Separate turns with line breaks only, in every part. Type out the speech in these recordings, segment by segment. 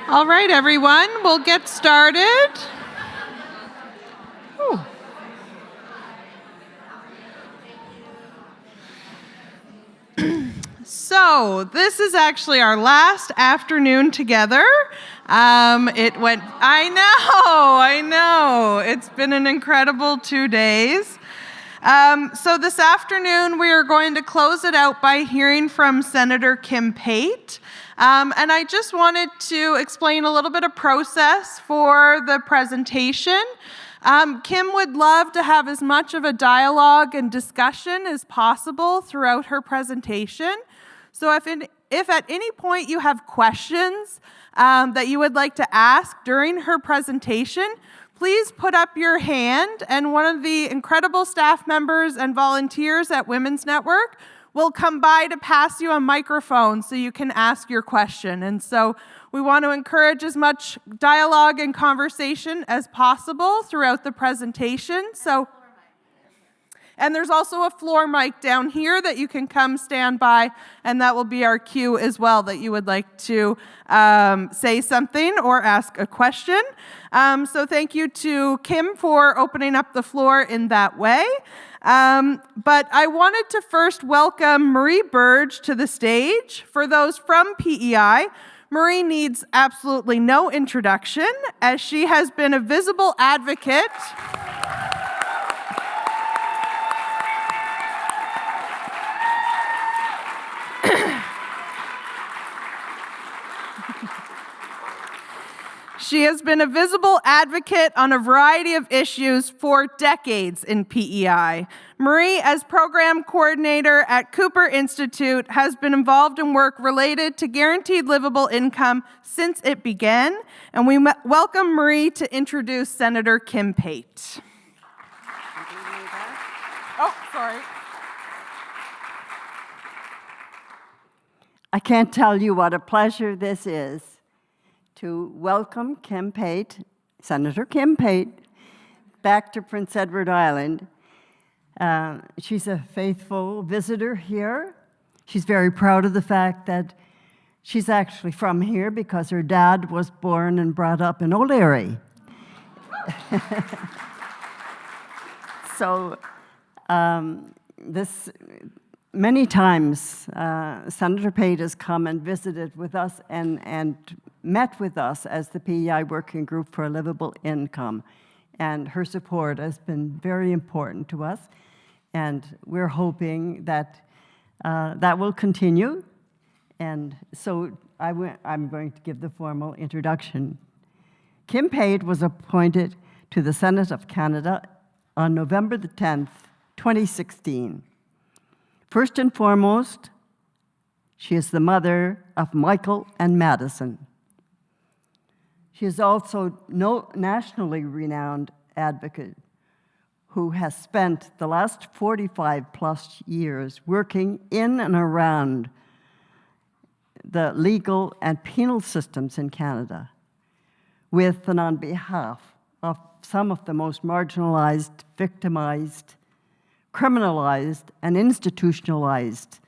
All right, everyone, we'll get started. Whew. So this is actually our last afternoon together. I know. It's been an incredible 2 days. So this afternoon, we are going to close it out by hearing from Senator Kim Pate. And I just wanted to explain a little bit of process for the presentation. Kim would love to have as much of a dialogue and discussion as possible throughout her presentation. So if at any point you have questions that you would like to ask during her presentation, please put up your hand, and one of the incredible staff members and volunteers at Women's Network will come by to pass you a microphone so you can ask your question. And so we want to encourage as much dialogue and conversation as possible throughout the presentation. And there's also a floor mic down here that you can come stand by, and that will be our cue as well that you would like to say something or ask a question. So thank you to Kim for opening up the floor in that way. But I wanted to first welcome Marie Burge to the stage. For those from PEI, Marie needs absolutely no introduction, as she has been a visible advocate She has been a visible advocate on a variety of issues for decades in PEI. Marie, as program coordinator at Cooper Institute, has been involved in work related to guaranteed livable income since it began. And we welcome Marie to introduce Senator Kim Pate. Oh, sorry.
I can't tell you what a pleasure this is to welcome Kim Pate, Senator Kim Pate, back to Prince Edward Island. She's a faithful visitor here. She's very proud of the fact that she's actually from here because her dad was born and brought up in O'Leary. So many times Senator Pate has come and visited with us and met with us as the PEI Working Group for a Livable Income. And her support has been very important to us. And we're hoping that that will continue. And so I'm going to give the formal introduction. Kim Pate was appointed to the Senate of Canada on November the 10th, 2016. First and foremost, she is the mother of Michael and Madison. She is also a nationally renowned advocate who has spent the last 45+ years working in and around the legal and penal systems in Canada with and on behalf of some of the most marginalized, victimized, criminalized, and institutionalized,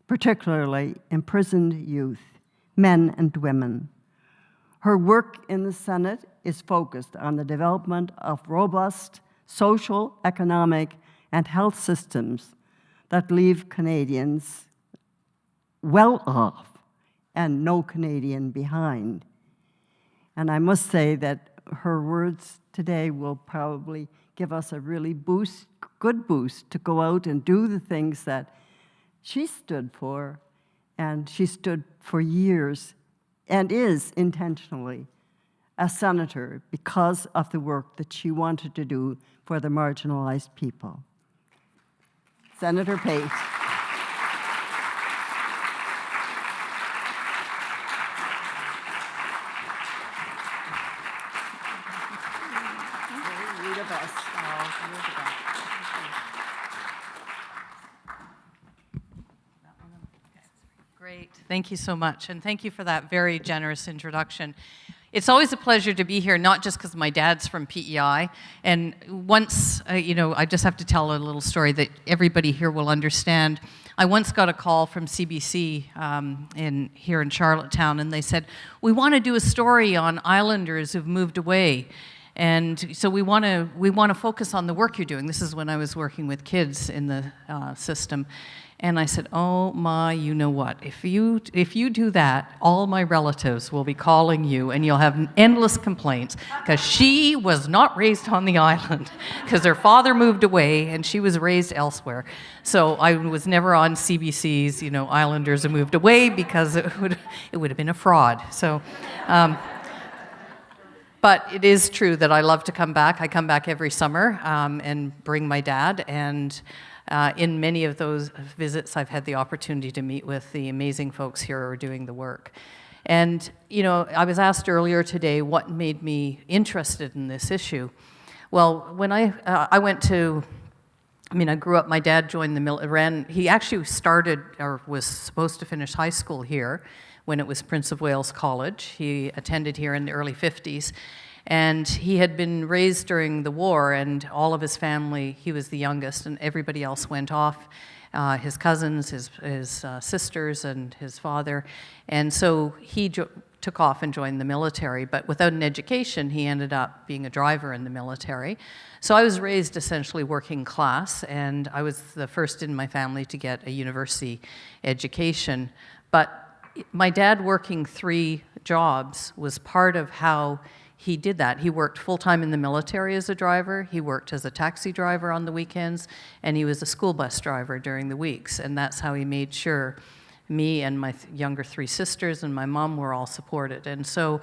particularly imprisoned youth, men and women. Her work in the Senate is focused on the development of robust social, economic, and health systems that leave Canadians well off and no Canadian behind. And I must say that her words today will probably give us a really good boost to go out and do the things that she stood for, and she stood for years and is intentionally a senator because of the work that she wanted to do for the marginalized people. Senator Pate.
Great. Thank you so much, and thank you for that very generous introduction. It's always a pleasure to be here, not just because my dad's from PEI. And once, I just have to tell a little story that everybody here will understand. I once got a call from CBC here in Charlottetown, and they said, "We want to do a story on islanders who've moved away. And so we want to focus on the work you're doing." This is when I was working with kids in the system. And I said, "Oh my, you know what? If you do that, all my relatives will be calling you, and you'll have endless complaints, because she was not raised on the island, because her father moved away and she was raised elsewhere." So I was never on CBC's, Islanders who moved away, because it would have been a fraud. So. But it is true that I love to come back. I come back every summer and bring my dad, and in many of those visits, I've had the opportunity to meet with the amazing folks here who are doing the work. And, I was asked earlier today what made me interested in this issue. Well, when I went to, I grew up, my dad joined the military, he actually started, or was supposed to finish high school here when it was Prince of Wales College. He attended here in the early 50s. And he had been raised during the war, and all of his family, he was the youngest, and everybody else went off, his cousins, his sisters, and his father. And so he took off and joined the military, but without an education, he ended up being a driver in the military. So I was raised essentially working class, and I was the first in my family to get a university education. But my dad working 3 jobs was part of how he did that. He worked full-time in the military as a driver, he worked as a taxi driver on the weekends, and he was a school bus driver during the weeks. And that's how he made sure me and my younger 3 sisters and my mom were all supported. And so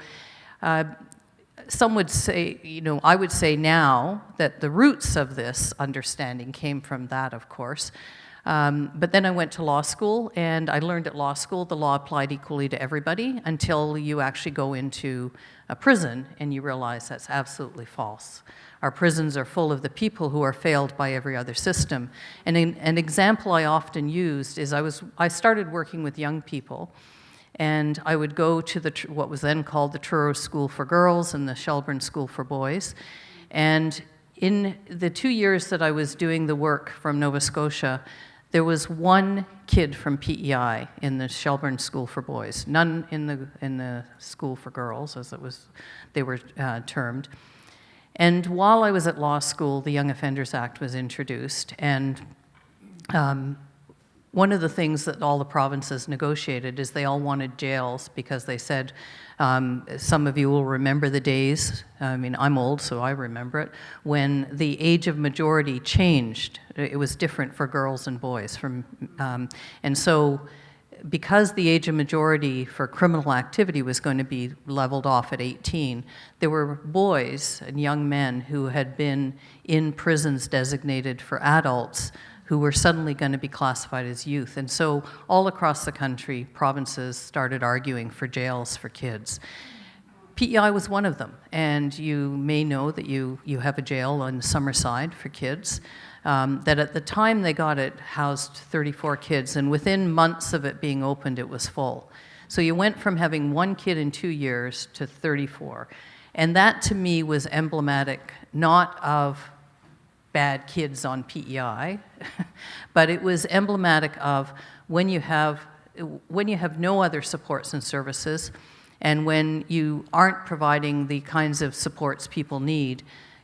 some would say, I would say now that the roots of this understanding came from that, of course. But then I went to law school, and I learned at law school the law applied equally to everybody until you actually go into a prison and you realize that's absolutely false. Our prisons are full of the people who are failed by every other system. And an example I often used is I started working with young people, and I would go to what was then called the Truro School for Girls and the Shelburne School for Boys. And in the 2 years that I was doing the work from Nova Scotia, there was 1 kid from PEI in the Shelburne School for Boys, none in the School for Girls, as they were termed. And while I was at law school, the Young Offenders Act was introduced, and one of the things that all the provinces negotiated is they all wanted jails, because they said, some of you will remember the days, I'm old, so I remember it, when the age of majority changed. It was different for girls and boys. And so because the age of majority for criminal activity was going to be leveled off at 18, there were boys and young men who had been in prisons designated for adults who were suddenly going to be classified as youth. And so all across the country, provinces started arguing for jails for kids. PEI was one of them, and you may know that you have a jail on Summerside for kids, that at the time they got it housed 34 kids, and within months of it being opened, it was full. So you went from having 1 kid in 2 years to 34. And that to me was emblematic, not of bad kids on PEI, but it was emblematic of when you have no other supports and services, and when you aren't providing the kinds of supports people need,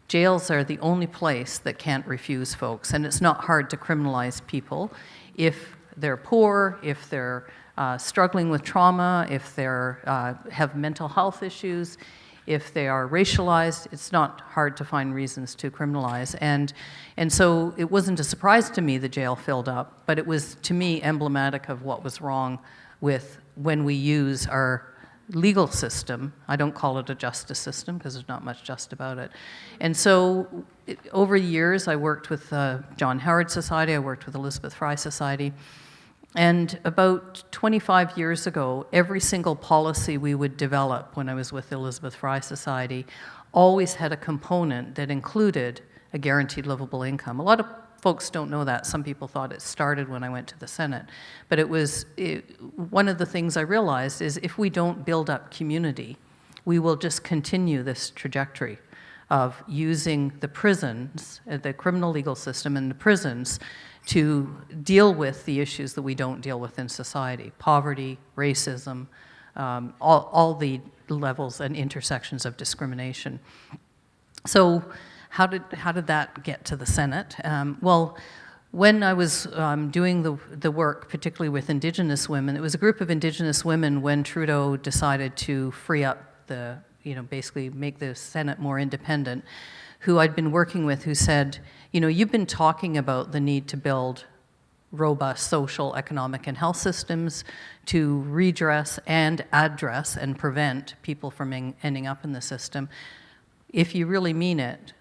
jails are the only place that can't refuse folks. And it's not hard to criminalize people if they're poor, if they're struggling with trauma, if they have mental health issues, if they are racialized. It's not hard to find reasons to criminalize. And so it wasn't a surprise to me the jail filled up, but it was, to me, emblematic of what was wrong with when we use our legal system. I don't call it a justice system because there's not much just about it. And so over the years, I worked with John Howard Society, I worked with Elizabeth Fry Society, and about 25 years ago, every single policy we would develop when I was with the Elizabeth Fry Society always had a component that included a guaranteed livable income. A lot of folks don't know that. Some people thought it started when I went to the Senate. But one of the things I realized is if we don't build up community, we will just continue this trajectory of using the prisons, the criminal legal system and the prisons to deal with the issues that we don't deal with in society: poverty, racism, all the levels and intersections of discrimination. So how did that get to the Senate? Well, when I was doing the work, particularly with Indigenous women, it was a group of Indigenous women when Trudeau decided to free up basically make the Senate more independent, who I'd been working with, who said, you've been talking about the need to build robust social, economic, and health systems to redress and address and prevent people from ending up in the system. If you really mean it,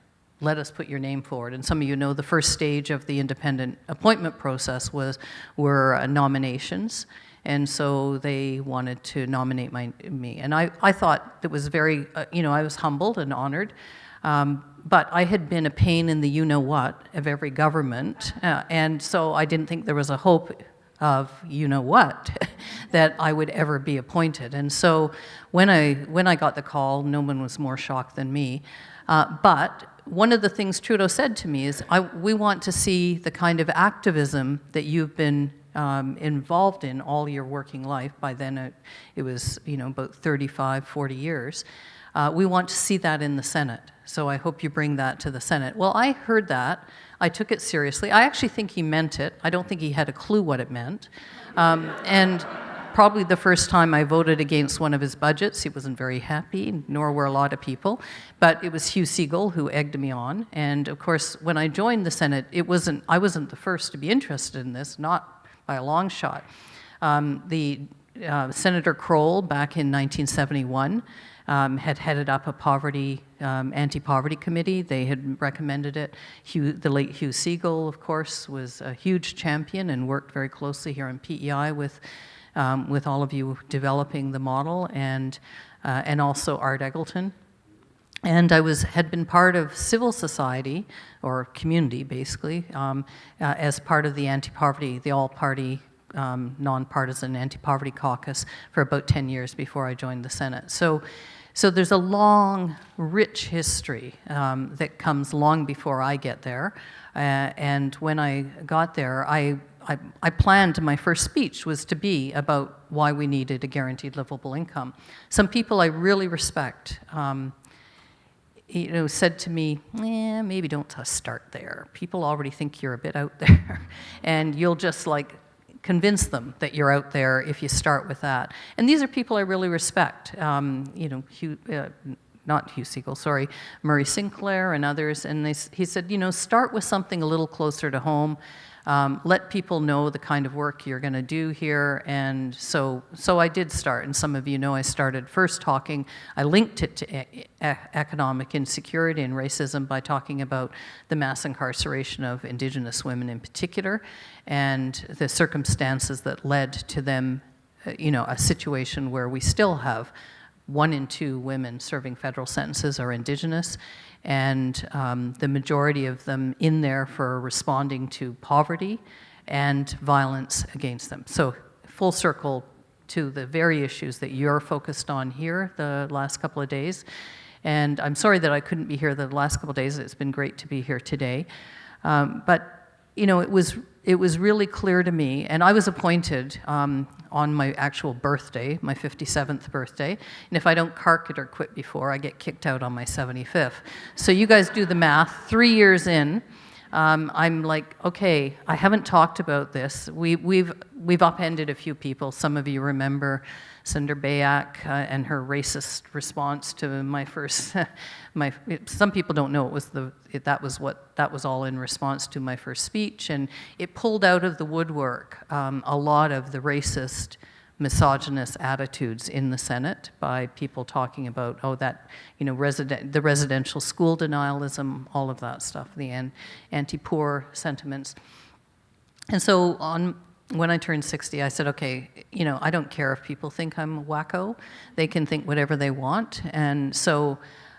let us put your name forward. And some of you know the first stage of the independent appointment process were nominations. And so they wanted to nominate me. And I thought it was very, I was humbled and honored. But I had been a pain in the you-know-what of every government. And so I didn't think there was a hope of you-know-what that I would ever be appointed. And so when I got the call, no one was more shocked than me. But one of the things Trudeau said to me is, we want to see the kind of activism that you've been involved in all your working life. By then it was about 35, 40 years. We want to see that in the Senate. So I hope you bring that to the Senate. Well, I heard that. I took it seriously. I actually think he meant it. I don't think he had a clue what it meant. And probably the first time I voted against one of his budgets, he wasn't very happy, nor were a lot of people. But it was Hugh Segal who egged me on. And of course, when I joined the Senate, I wasn't the first to be interested in this, not by a long shot. Senator Kroll, back in 1971, had headed up a anti-poverty committee. They had recommended it. The late Hugh Segal, of course, was a huge champion and worked very closely here in PEI with all of you developing the model, and also Art Eggleton. And I had been part of civil society, or community basically, as part of the anti-poverty, the all-party, nonpartisan anti-poverty caucus for about 10 years before I joined the Senate. So there's a long, rich history that comes long before I get there. And when I got there, I planned, my first speech was to be about why we needed a guaranteed livable income. Some people I really respect, said to me, maybe don't start there. People already think you're a bit out there, and you'll just convince them that you're out there if you start with that. And these are people I really respect. Not Hugh Segal, sorry, Murray Sinclair and others. And he said, start with something a little closer to home. Let people know the kind of work you're going to do here. And so I did start. And some of you know I started first talking, I linked it to economic insecurity and racism by talking about the mass incarceration of Indigenous women in particular, and the circumstances that led to them, a situation where we still have 1 in 2 women serving federal sentences are Indigenous, and the majority of them in there for responding to poverty and violence against them. So full circle to the very issues that you're focused on here the last couple of days. And I'm sorry that I couldn't be here the last couple of days. It's been great to be here today. But it was really clear to me, and I was appointed on my actual birthday, my 57th birthday, and if I don't cark it or quit before, I get kicked out on my 75th. So you guys do the math. 3 years in, I'm like, okay, I haven't talked about this. We've upended a few people. Some of you remember Senator Bayak and her racist response to my first. Some people don't know that was all in response to my first speech, and it pulled out of the woodwork a lot of the racist, misogynist attitudes in the Senate by people talking about the residential school denialism, all of that stuff, the anti-poor sentiments. And so when I turned 60, I said, okay, I don't care if people think I'm wacko. They can think whatever they want. And so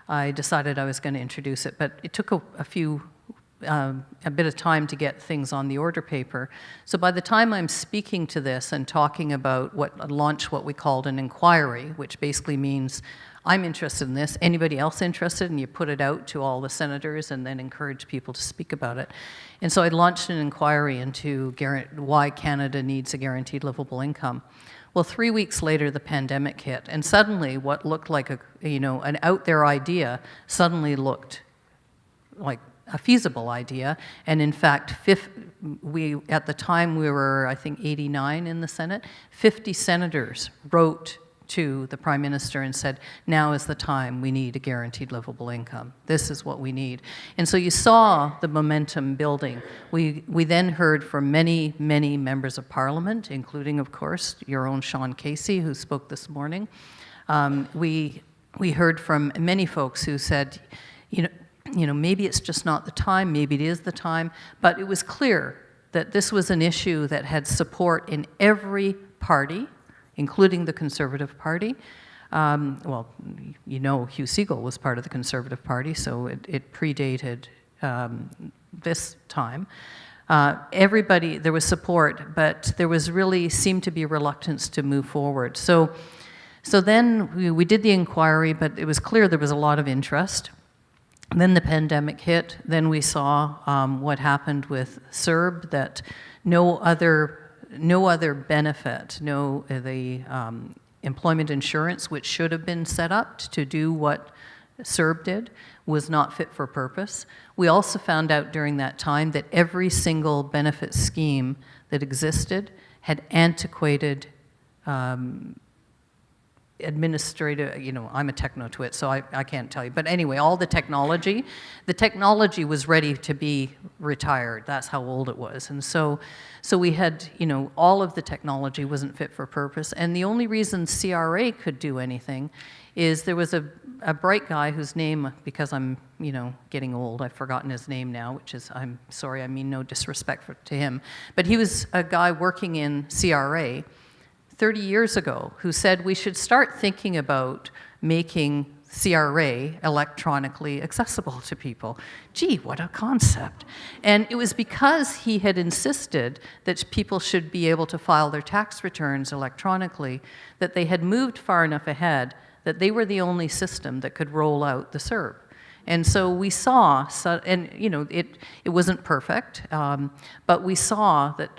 I decided I was going to introduce it. But it took a few a bit of time to get things on the order paper. So by the time I'm speaking to this and talking about launch what we called an inquiry, which basically means I'm interested in this, anybody else interested, and you put it out to all the senators and then encourage people to speak about it. And so I launched an inquiry into why Canada needs a guaranteed livable income. Well, 3 weeks later, the pandemic hit, and suddenly what looked like an out there idea suddenly looked like a feasible idea. And in fact, at the time we were, I think, 89 in the Senate, 50 senators wrote to the Prime Minister and said, now is the time, we need a guaranteed livable income. This is what we need. And so you saw the momentum building. We then heard from many, many members of Parliament, including, of course, your own Sean Casey, who spoke this morning. We heard from many folks who said, maybe it's just not the time, maybe it is the time, but it was clear that this was an issue that had support in every party, including the Conservative Party. Hugh Segal was part of the Conservative Party, so it predated this time. Everybody, there was support, but there was really seemed to be reluctance to move forward. So then we did the inquiry, but it was clear there was a lot of interest. Then the pandemic hit. Then we saw what happened with CERB, that no other benefit, the employment insurance, which should have been set up to do what CERB did, was not fit for purpose. We also found out during that time that every single benefit scheme that existed had antiquated administrative, I'm a techno-twit, so I can't tell you. But anyway, all the technology was ready to be retired. That's how old it was. And so we had, all of the technology wasn't fit for purpose. And the only reason CRA could do anything is there was a bright guy whose name, because I'm, getting old, I've forgotten his name now, which is, I'm sorry, I mean no disrespect to him. But he was a guy working in CRA 30 years ago who said we should start thinking about making CRA electronically accessible to people. Gee, what a concept. And it was because he had insisted that people should be able to file their tax returns electronically that they had moved far enough ahead that they were the only system that could roll out the CERB. And so we saw, it wasn't perfect, but we saw that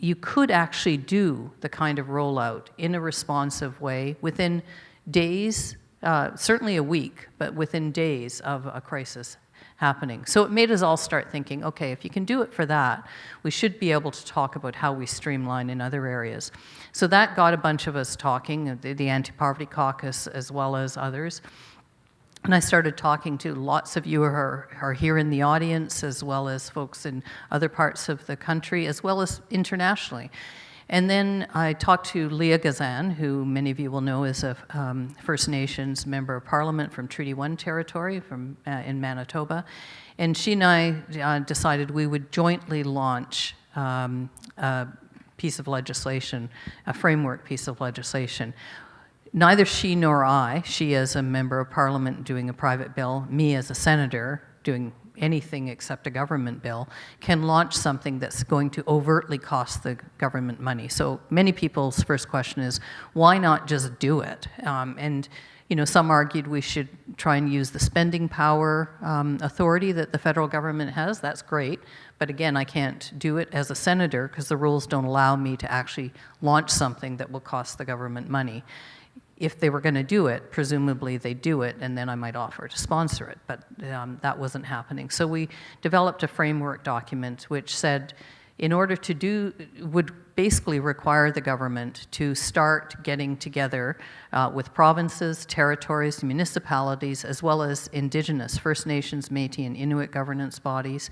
you could actually do the kind of rollout in a responsive way within days, certainly a week, but within days of a crisis happening. So it made us all start thinking, okay, if you can do it for that, we should be able to talk about how we streamline in other areas. So that got a bunch of us talking, the Anti-Poverty Caucus as well as others. And I started talking to lots of you who are here in the audience, as well as folks in other parts of the country, as well as internationally. And then I talked to Leah Gazan, who many of you will know is a First Nations Member of Parliament from Treaty 1 territory in Manitoba. And she and I decided we would jointly launch a piece of legislation, a framework piece of legislation. Neither she nor I, she as a member of Parliament doing a private bill, me as a senator doing anything except a government bill, can launch something that's going to overtly cost the government money. So many people's first question is, why not just do it? Some argued we should try and use the spending power authority that the federal government has. That's great. But again, I can't do it as a senator because the rules don't allow me to actually launch something that will cost the government money. If they were going to do it, presumably they'd do it, and then I might offer to sponsor it, but that wasn't happening. So we developed a framework document which said, in order to do, would basically require the government to start getting together with provinces, territories, municipalities, as well as Indigenous, First Nations, Métis, and Inuit governance bodies,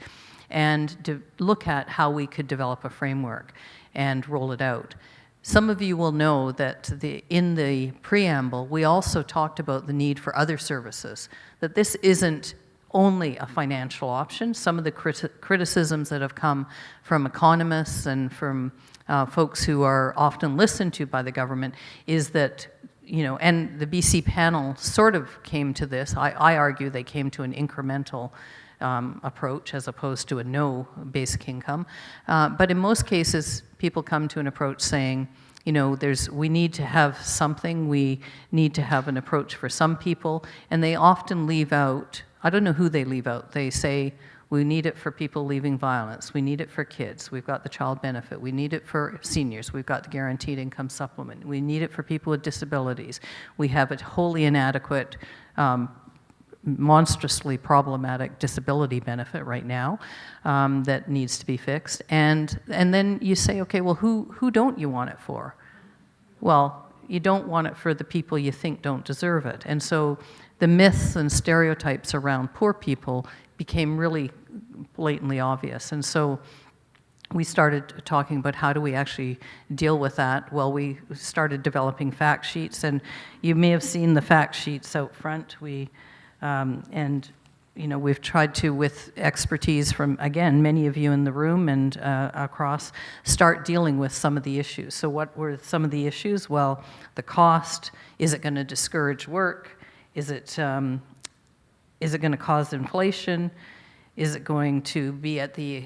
and to look at how we could develop a framework and roll it out. Some of you will know that in the preamble, we also talked about the need for other services, that this isn't only a financial option. Some of the criticisms that have come from economists and from folks who are often listened to by the government is that, and the BC panel sort of came to this. I argue they came to an incremental approach as opposed to a no basic income. But in most cases, people come to an approach saying, you know, we need to have something, we need to have an approach for some people, and they often leave out, I don't know who they leave out, they say, we need it for people leaving violence, we need it for kids, we've got the child benefit, we need it for seniors, we've got the guaranteed income supplement, we need it for people with disabilities, we have a wholly inadequate, monstrously problematic disability benefit right now that needs to be fixed. And then you say, okay, well, who don't you want it for? Well, you don't want it for the people you think don't deserve it. And so the myths and stereotypes around poor people became really blatantly obvious. And so we started talking about how do we actually deal with that. Well, we started developing fact sheets, and you may have seen the fact sheets out front. And you know, we've tried to, with expertise from, again, many of you in the room and across, start dealing with some of the issues. So what were some of the issues? Well, the cost. Is it going to discourage work? Is it going to cause inflation? Is it going to be at the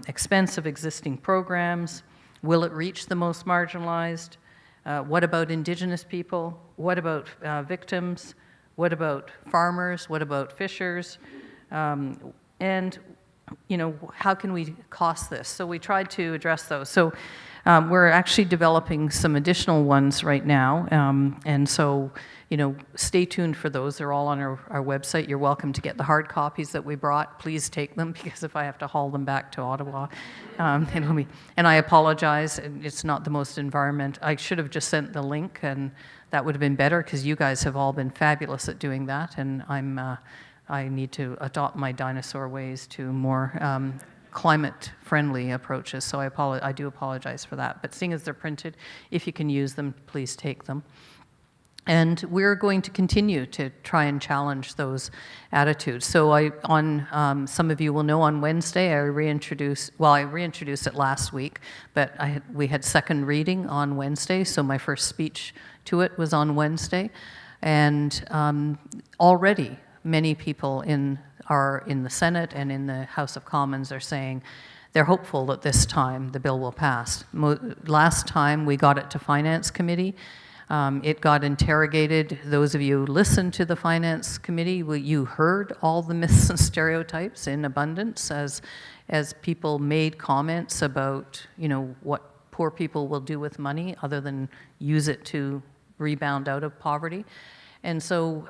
expense of existing programs? Will it reach the most marginalized? What about Indigenous people? What about victims? What about farmers? What about fishers? And, you know, how can we cost this? So we tried to address those. So we're actually developing some additional ones right now. And so, you know, stay tuned for those. They're all on our website. You're welcome to get the hard copies that we brought. Please take them, because if I have to haul them back to Ottawa, it'll be, and I apologize. It's not the most environment. I should have just sent the link, and that would have been better, because you guys have all been fabulous at doing that, and I need to adopt my dinosaur ways to more climate-friendly approaches, so I do apologize for that. But seeing as they're printed, if you can use them, please take them. And we're going to continue to try and challenge those attitudes. So some of you will know, on Wednesday I reintroduced it last week, but we had second reading on Wednesday, so my first speech to it was on Wednesday. And already many people in the Senate and in the House of Commons are saying they're hopeful that this time the bill will pass. Last time we got it to Finance Committee, it got interrogated. Those of you who listened to the Finance Committee, you heard all the myths and stereotypes in abundance as people made comments about, you know, what poor people will do with money other than use it to rebound out of poverty. And so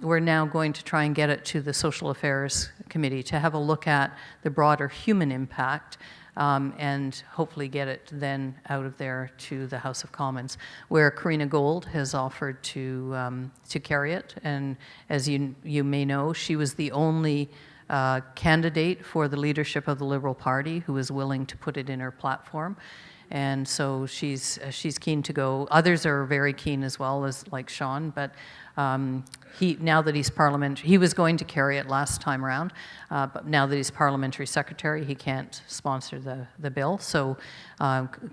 we're now going to try and get it to the Social Affairs Committee to have a look at the broader human impact, and hopefully get it then out of there to the House of Commons, where Karina Gold has offered to carry it. And as you may know, she was the only candidate for the leadership of the Liberal Party who was willing to put it in her platform. And so she's keen to go. Others are very keen as well, as like Sean, but now that he's he was going to carry it last time around, but now that he's parliamentary secretary, he can't sponsor the bill. So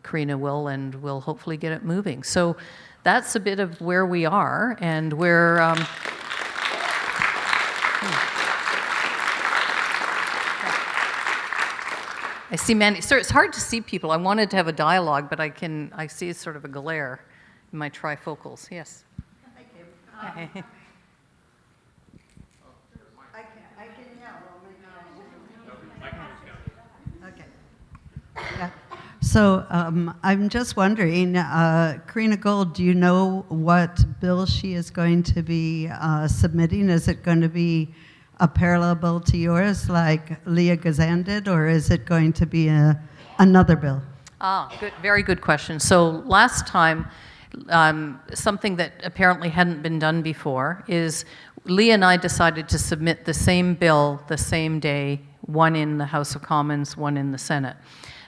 Karina will, and will hopefully get it moving. So that's a bit of where we are, and we're I see many. So it's hard to see people. I wanted to have a dialogue, but I see sort of a glare in my trifocals. Yes.
Thank you. I can yell. Okay.
Yeah. So I'm just wondering, Karina Gold, do you know what bill she is going to be submitting? Is it going to be a parallel bill to yours, like Leah Gazan did, or is it going to be another bill?
Good, very good question. So last time, something that apparently hadn't been done before is Leah and I decided to submit the same bill the same day, one in the House of Commons, one in the Senate,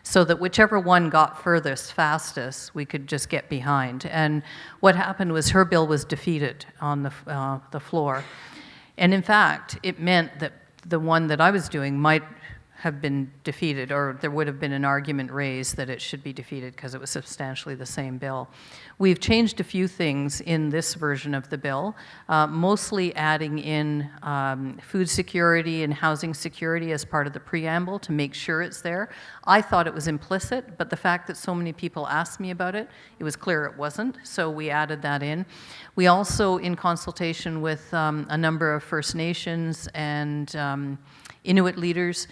so that whichever one got furthest, fastest, we could just get behind. And what happened was her bill was defeated on the floor. And in fact, it meant that the one that I was doing might have been defeated, or there would have been an argument raised that it should be defeated because it was substantially the same bill. We've changed a few things in this version of the bill, mostly adding in food security and housing security as part of the preamble to make sure it's there. I thought it was implicit, but the fact that so many people asked me about it, it was clear it wasn't, so we added that in. We also, in consultation with a number of First Nations and Inuit leaders,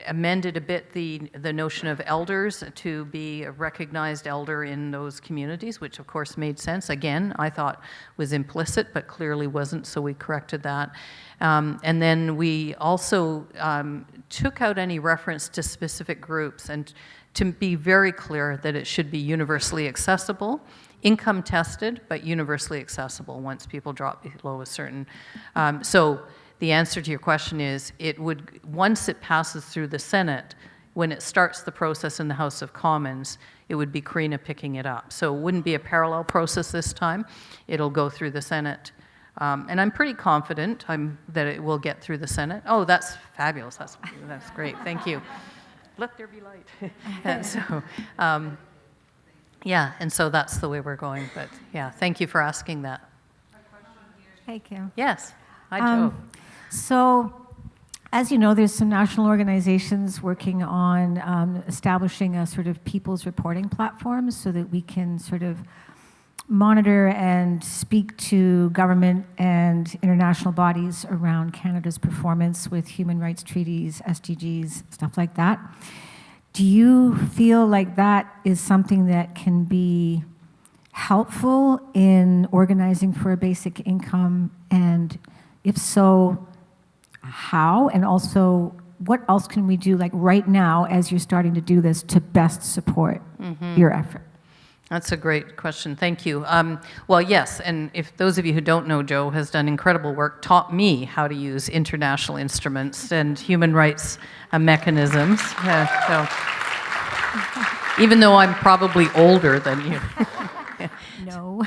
amended a bit the notion of elders to be a recognized elder in those communities, which of course made sense. Again, I thought was implicit, but clearly wasn't, so we corrected that. And then we also took out any reference to specific groups, and to be very clear that it should be universally accessible, income tested, but universally accessible once people drop below a certain. So the answer to your question is, it would, once it passes through the Senate, when it starts the process in the House of Commons, it would be Carina picking it up. So it wouldn't be a parallel process this time. It'll go through the Senate. And I'm pretty confident that it will get through the Senate. Oh, that's fabulous. That's great. Thank you. Let there be light. Yeah, and so that's the way we're going. But yeah, thank you for asking that.
Hey, Kim.
Yes. Hi, Joe.
So, as you know, there's some national organizations working on establishing a sort of people's reporting platform so that we can sort of monitor and speak to government and international bodies around Canada's performance with human rights treaties, SDGs, stuff like that. Do you feel like that is something that can be helpful in organizing for a basic income? And if so, how? And also, what else can we do, like right now, as you're starting to do this, to best support your effort?
That's a great question. Thank you. Well, yes, and if those of you who don't know, Joe has done incredible work, taught me how to use international instruments and human rights mechanisms. So, even though I'm probably older than you.
No.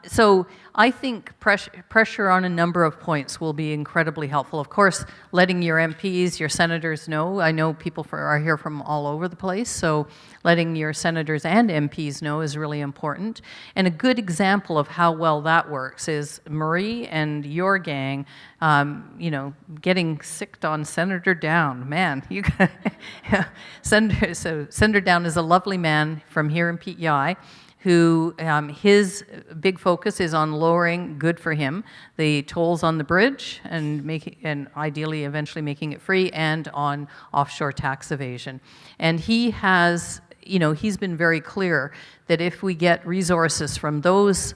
So I think pressure on a number of points will be incredibly helpful. Of course, letting your MPs, your senators know. I know people are here from all over the place, so letting your senators and MPs know is really important. And a good example of how well that works is Marie and your gang, getting sicked on Senator Down. Man, you Senator Down is a lovely man from here in PEI, who his big focus is on lowering, good for him, the tolls on the bridge and ideally eventually making it free, and on offshore tax evasion. And he has, he's been very clear that if we get resources from those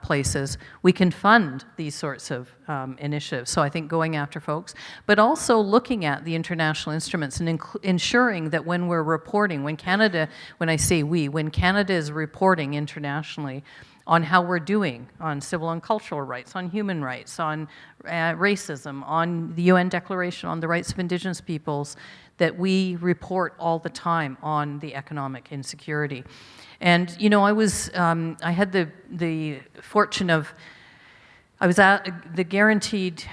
places, we can fund these sorts of initiatives. So I think going after folks, but also looking at the international instruments and ensuring that when we're reporting, when Canada is reporting internationally on how we're doing on civil and cultural rights, on human rights, on racism, on the UN Declaration on the Rights of Indigenous Peoples, that we report all the time on the economic insecurity. And I had the fortune of, I was at the guaranteed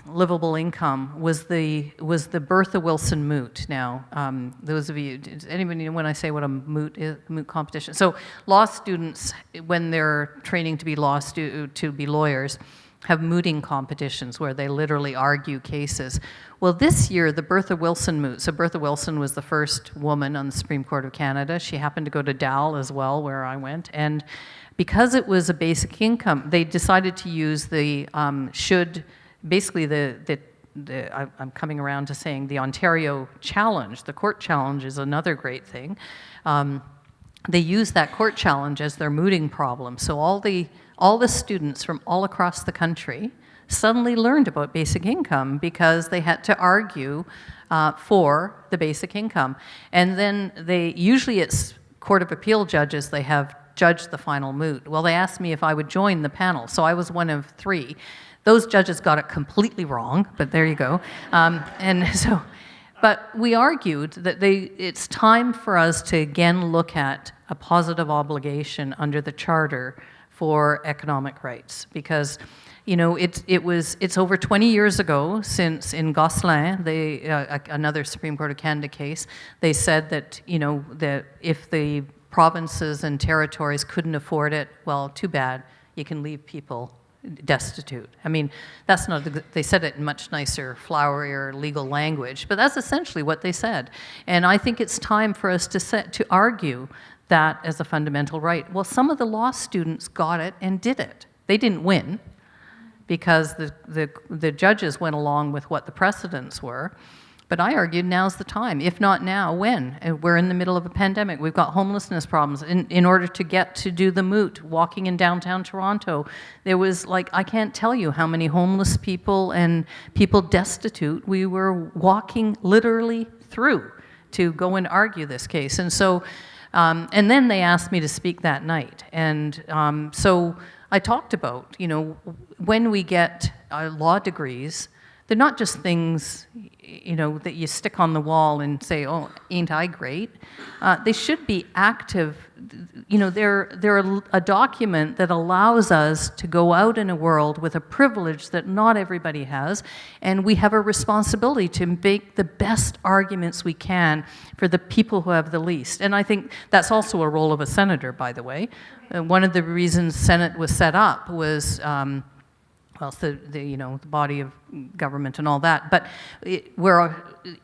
livable income was the Bertha Wilson moot. Now, those of you, does anybody know when I say what a moot is? Moot competition. So, law students, when they're training to be lawyers, have mooting competitions where they literally argue cases. Well, this year, the Bertha Wilson moot. So Bertha Wilson was the first woman on the Supreme Court of Canada. She happened to go to Dal as well, where I went. And because it was a basic income, they decided to use the I'm coming around to saying the Ontario challenge. The court challenge is another great thing. They use that court challenge as their mooting problem. So all the students from all across the country suddenly learned about basic income because they had to argue for the basic income. And then usually it's Court of Appeal judges, they have judged the final moot. Well, they asked me if I would join the panel, so I was one of three. Those judges got it completely wrong, but there you go. But we argued that it's time for us to again look at a positive obligation under the Charter for economic rights, because it's over 20 years ago since in Gosselin, another Supreme Court of Canada case, they said that, that if the provinces and territories couldn't afford it, well, too bad, you can leave people destitute. I mean, that's not, they said it in much nicer, flowerier legal language, but that's essentially what they said. And I think it's time for us to argue that as a fundamental right. Well, some of the law students got it and did it. They didn't win because the judges went along with what the precedents were. But I argued now's the time. If not now, when? We're in the middle of a pandemic. We've got homelessness problems. In order to get to do the moot, walking in downtown Toronto, there was I can't tell you how many homeless people and people destitute we were walking literally through to go and argue this case. And so, and then they asked me to speak that night. And so I talked about, when we get law degrees, they're not just things, that you stick on the wall and say, oh, ain't I great? They should be active. They're a document that allows us to go out in a world with a privilege that not everybody has, and we have a responsibility to make the best arguments we can for the people who have the least. And I think that's also a role of a senator, by the way. One of the reasons Senate was set up was it's the body of government and all that. But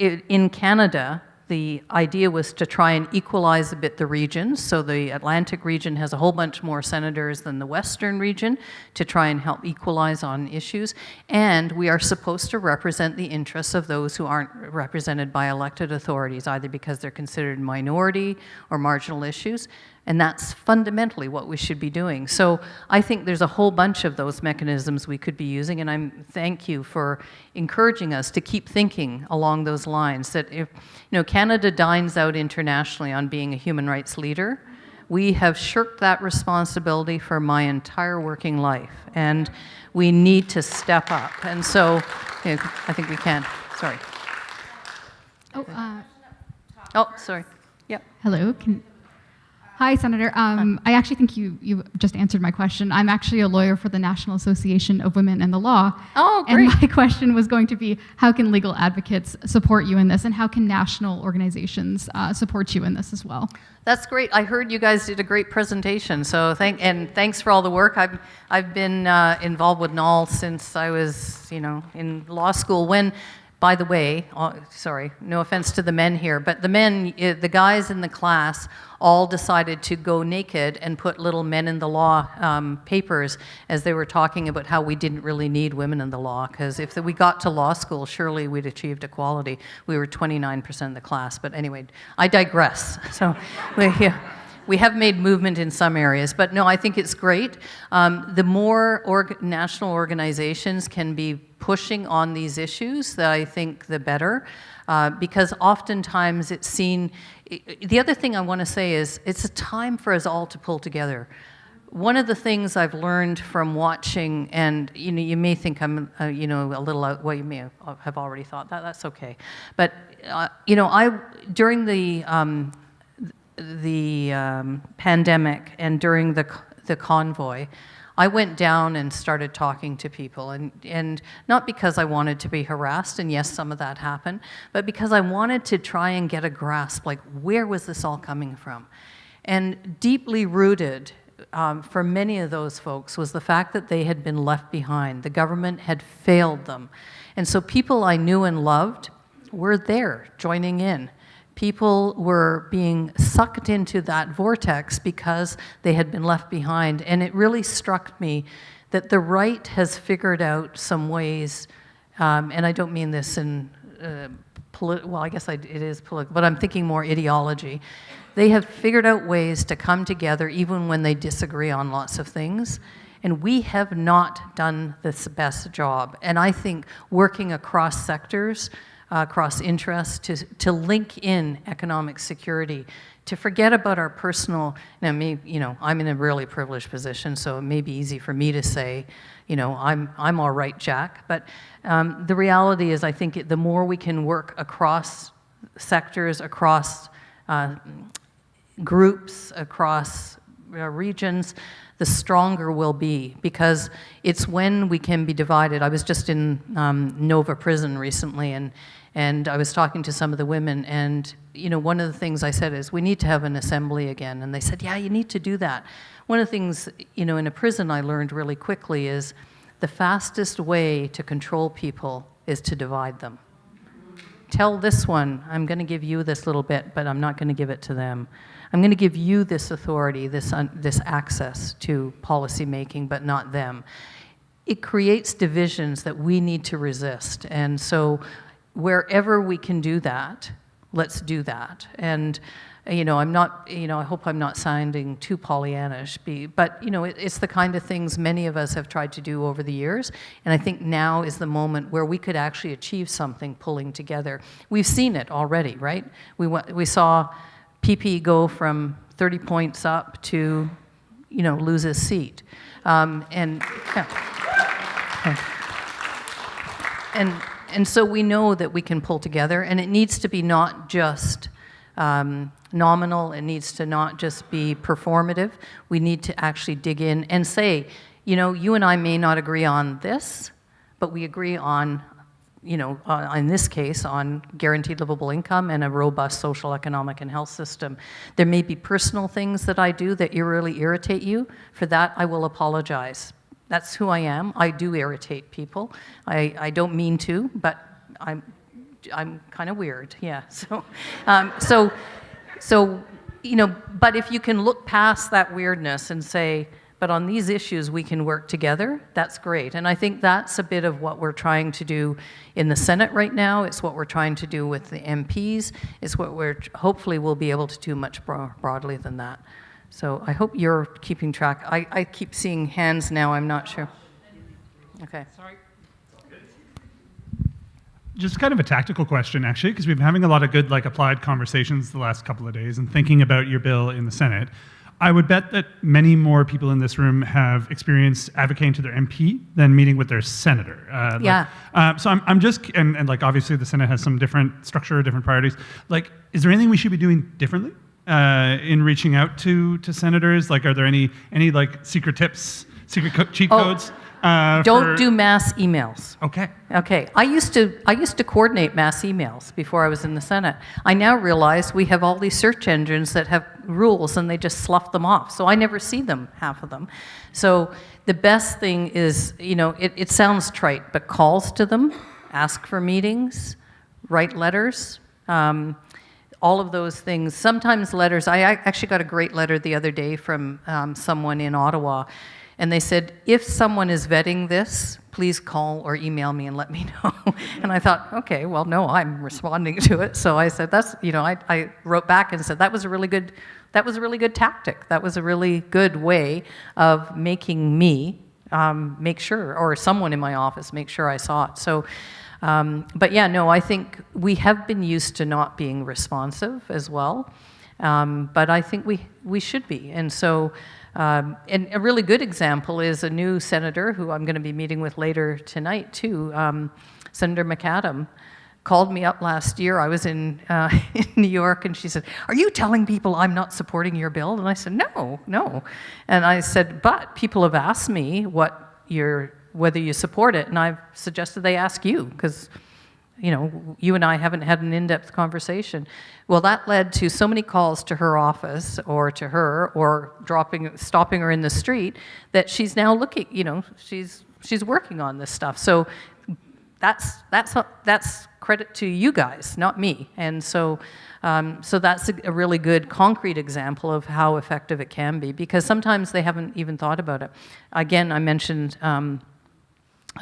in Canada, the idea was to try and equalize a bit the regions. So the Atlantic region has a whole bunch more senators than the Western region to try and help equalize on issues. And we are supposed to represent the interests of those who aren't represented by elected authorities, either because they're considered minority or marginal issues. And that's fundamentally what we should be doing. So I think there's a whole bunch of those mechanisms we could be using, and thank you for encouraging us to keep thinking along those lines, that if Canada dines out internationally on being a human rights leader, we have shirked that responsibility for my entire working life, and we need to step up. And so I think we can. Sorry. Sorry. Yep.
Hello. Hi, Senator. I actually think you just answered my question. I'm actually a lawyer for the National Association of Women in the Law.
Oh, great.
And my question was going to be, how can legal advocates support you in this, and how can national organizations support you in this as well?
That's great. I heard you guys did a great presentation, so thanks for all the work. I've been involved with NAL since I was, in law school. When, by the way, sorry, no offense to the men here, but the guys in the class all decided to go naked and put little Men in the Law papers as they were talking about how we didn't really need women in the law, because if we got to law school, surely we'd achieved equality. We were 29% of the class, but anyway, I digress. So we have made movement in some areas, but no, I think it's great. The more national organizations can be pushing on these issues, that I think the better, because oftentimes it's seen. The other thing I want to say is it's a time for us all to pull together. One of the things I've learned from watching, and you may think I'm a little out, well, you may have already thought that, that's okay, but during the pandemic and during the convoy, I went down and started talking to people, and not because I wanted to be harassed, and yes, some of that happened, but because I wanted to try and get a grasp, where was this all coming from? And deeply rooted for many of those folks was the fact that they had been left behind. The government had failed them. And so people I knew and loved were there joining in. People were being sucked into that vortex because they had been left behind. And it really struck me that the right has figured out some ways, and I don't mean this in well, I guess it is political, but I'm thinking more ideology. They have figured out ways to come together even when they disagree on lots of things. And we have not done this best job. And I think working across sectors, across interests, to link in economic security, to forget about our personal, I'm in a really privileged position, so it may be easy for me to say, I'm all right, Jack. But the reality is, I think the more we can work across sectors, across groups, across regions, the stronger we'll be, because it's when we can be divided. I was just in Nova Prison recently, and I was talking to some of the women, and one of the things I said is, we need to have an assembly again. And they said, yeah, you need to do that. One of the things, in a prison I learned really quickly is the fastest way to control people is to divide them. Tell this one, I'm going to give you this little bit, but I'm not going to give it to them. I'm going to give you this authority, this access to policy making, but not them. It creates divisions that we need to resist. And so wherever we can do that, let's do that. And I'm not, I hope I'm not sounding too Pollyannish, but it's the kind of things many of us have tried to do over the years. And I think now is the moment where we could actually achieve something pulling together. We've seen it already, right? We saw PP go from 30 points up to, lose his seat. And so we know that we can pull together, and it needs to be not just nominal, it needs to not just be performative. We need to actually dig in and say, you and I may not agree on this, but we agree on, in this case, on guaranteed livable income and a robust social, economic, and health system. There may be personal things that I do that really irritate you. For that, I will apologize. That's who I am. I do irritate people. I don't mean to, but I'm kind of weird, yeah. But if you can look past that weirdness and say, but on these issues we can work together, that's great. And I think that's a bit of what we're trying to do in the Senate right now. It's what we're trying to do with the MPs. It's what we're hopefully will be able to do much broadly than that. So I hope you're keeping track. I keep seeing hands now, I'm not sure. Okay. Sorry.
Just kind of a tactical question, actually, because we've been having a lot of good, applied conversations the last couple of days and thinking about your bill in the Senate. I would bet that many more people in this room have experience advocating to their MP than meeting with their senator. So I'm just, and obviously the Senate has some different structure, different priorities. Is there anything we should be doing differently in reaching out to senators? Are there any secret tips, cheat codes?
Don't do mass emails.
Okay.
Okay. I used to coordinate mass emails before I was in the Senate. I now realize we have all these search engines that have rules and they just slough them off. So I never see them, half of them. So the best thing is, it sounds trite, but calls to them, ask for meetings, write letters, all of those things. Sometimes letters, I actually got a great letter the other day from someone in Ottawa. And they said, if someone is vetting this, please call or email me and let me know. And I thought, okay, well, no, I'm responding to it. So I said, I wrote back and said, that was a really good tactic. That was a really good way of making me make sure, or someone in my office make sure I saw it. So, I think we have been used to not being responsive as well. But I think we should be. And so, and a really good example is a new senator who I'm going to be meeting with later tonight too, Senator McAdam, called me up last year. I was in New York, and she said, "Are you telling people I'm not supporting your bill?" And I said, "No." And I said, "But people have asked me whether you support it, and I've suggested they ask you because." You and I haven't had an in-depth conversation. Well, that led to so many calls to her office or to her or stopping her in the street that she's now looking, she's working on this stuff. So that's credit to you guys, not me. And so that's a really good concrete example of how effective it can be, because sometimes they haven't even thought about it. Again, I mentioned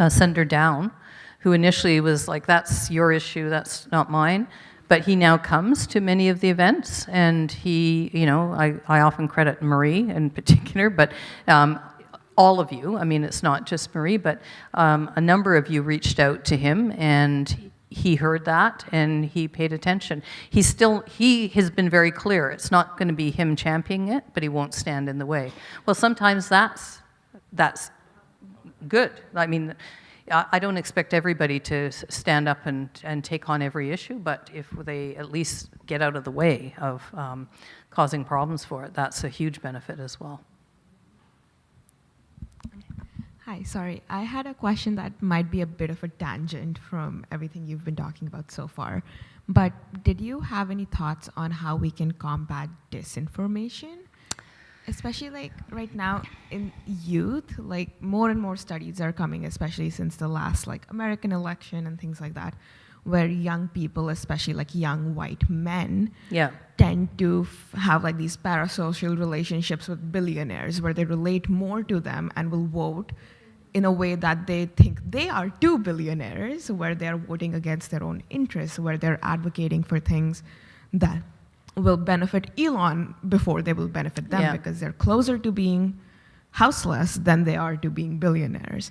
Senator Down, who initially was like, that's your issue, that's not mine. But he now comes to many of the events, and he, I often credit Marie in particular, but all of you, it's not just Marie, but a number of you reached out to him, and he heard that, and he paid attention. He has been very clear. It's not going to be him championing it, but he won't stand in the way. Well, sometimes that's good. I don't expect everybody to stand up and take on every issue, but if they at least get out of the way of causing problems for it, that's a huge benefit as well.
Hi, sorry. I had a question that might be a bit of a tangent from everything you've been talking about so far. But did you have any thoughts on how we can combat disinformation? Especially like right now in youth, like more and more studies are coming, especially since the last like American election and things like that, where young people, especially like young white men, tend to have like these parasocial relationships with billionaires where they relate more to them and will vote in a way that they think they are too billionaires, where they're voting against their own interests, where they're advocating for things that will benefit Elon before they will benefit them because they're closer to being houseless than they are to being billionaires.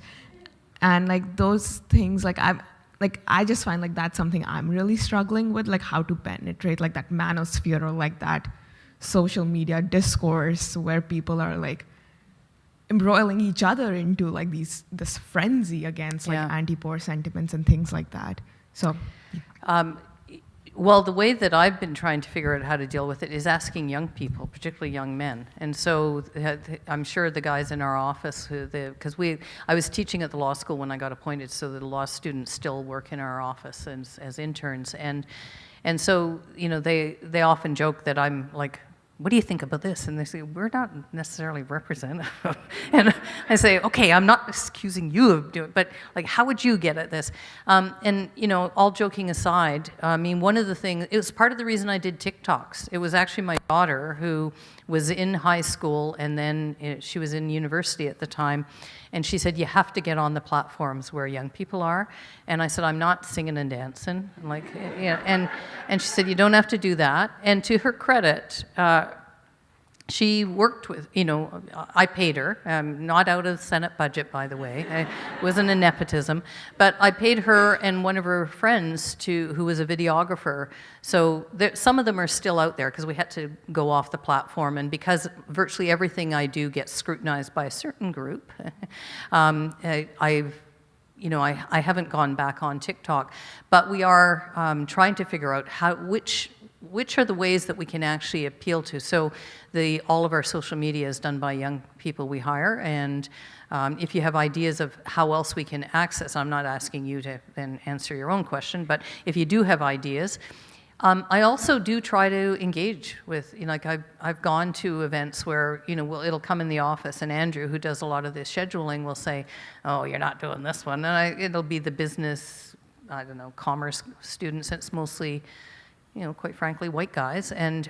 And like those things, I just find like that's something I'm really struggling with, like how to penetrate like that manosphere or like that social media discourse where people are like embroiling each other into like this frenzy against like anti-poor sentiments and things like that. So,
well, the way that I've been trying to figure out how to deal with it is asking young people, particularly young men. And so I'm sure the guys in our office, because I was teaching at the law school when I got appointed, so the law students still work in our office as interns. And so, you know, they often joke that I'm like, what do you think about this? And they say, we're not necessarily representative. And I say, okay, I'm not accusing you of doing it, but like, how would you get at this? And, you know, all joking aside, I mean, one of the things, it was part of the reason I did TikToks. It was actually my daughter who was in high school and then she was in university at the time. And she said, you have to get on the platforms where young people are. And I said, I'm not singing and dancing. Like, and she said, you don't have to do that. And to her credit, she worked with, you know, I paid her, not out of the Senate budget, by the way. It wasn't a nepotism. But I paid her and one of her friends who was a videographer. So some of them are still out there because we had to go off the platform. And because virtually everything I do gets scrutinized by a certain group, I haven't gone back on TikTok. But we are trying to figure out which are the ways that we can actually appeal to. So all of our social media is done by young people we hire, and if you have ideas of how else we can access, I'm not asking you to then answer your own question, but if you do have ideas, I also do try to engage with, you know, like I've gone to events where, you know, it'll come in the office and Andrew, who does a lot of this scheduling, will say, oh, you're not doing this one, and it'll be the business, I don't know, commerce students, and it's mostly, you know, quite frankly, white guys, and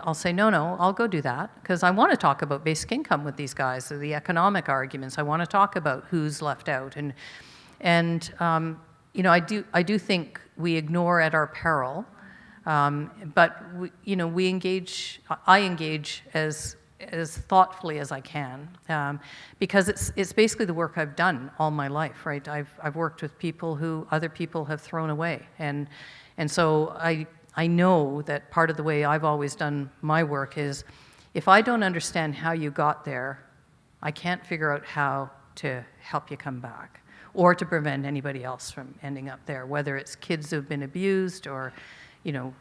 I'll say, no, I'll go do that, because I want to talk about basic income with these guys, the economic arguments. I want to talk about who's left out, and you know, I do think we ignore at our peril, but you know, I engage as thoughtfully as I can, because it's basically the work I've done all my life, right? I've worked with people who other people have thrown away, and so I know that part of the way I've always done my work is, if I don't understand how you got there, I can't figure out how to help you come back or to prevent anybody else from ending up there, whether it's kids who've been abused or, you know,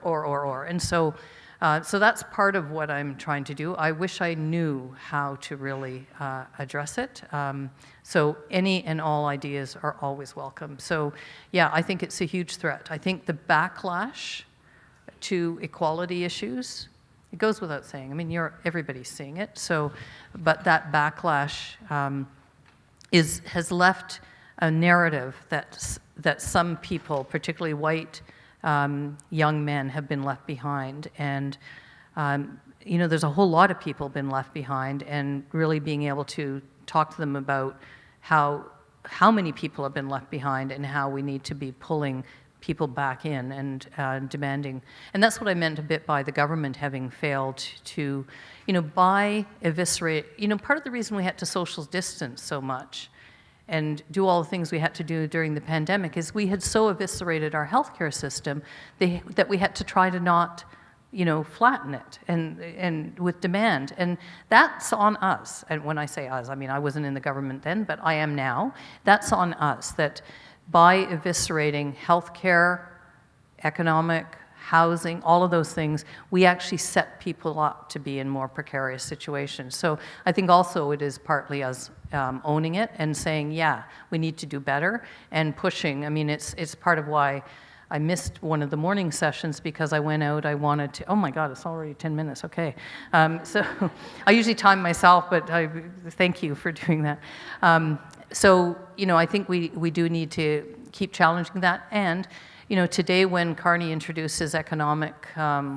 or. And so that's part of what I'm trying to do. I wish I knew how to really address it. So any and all ideas are always welcome. So yeah, I think it's a huge threat. I think the backlash to equality issues, it goes without saying. I mean, everybody's seeing it. So, but that backlash has left a narrative that some people, particularly white young men, have been left behind. And you know, there's a whole lot of people been left behind, and really being able to talk to them about how many people have been left behind and how we need to be pulling people back in and demanding. And that's what I meant a bit by the government having failed to, you know, eviscerate, you know, part of the reason we had to social distance so much and do all the things we had to do during the pandemic is we had so eviscerated our healthcare system that we had to try to not flatten it and with demand. And that's on us. And when I say us, I mean, I wasn't in the government then, but I am now. That's on us, that by eviscerating healthcare, economic, housing, all of those things, we actually set people up to be in more precarious situations. So I think also it is partly us owning it and saying, yeah, we need to do better, and pushing. I mean, it's part of why I missed one of the morning sessions, because I went out, I wanted to, oh my God, it's already 10 minutes, okay. So I usually time myself, but thank you for doing that. So, I think we do need to keep challenging that. And, today when Carney introduced his economic,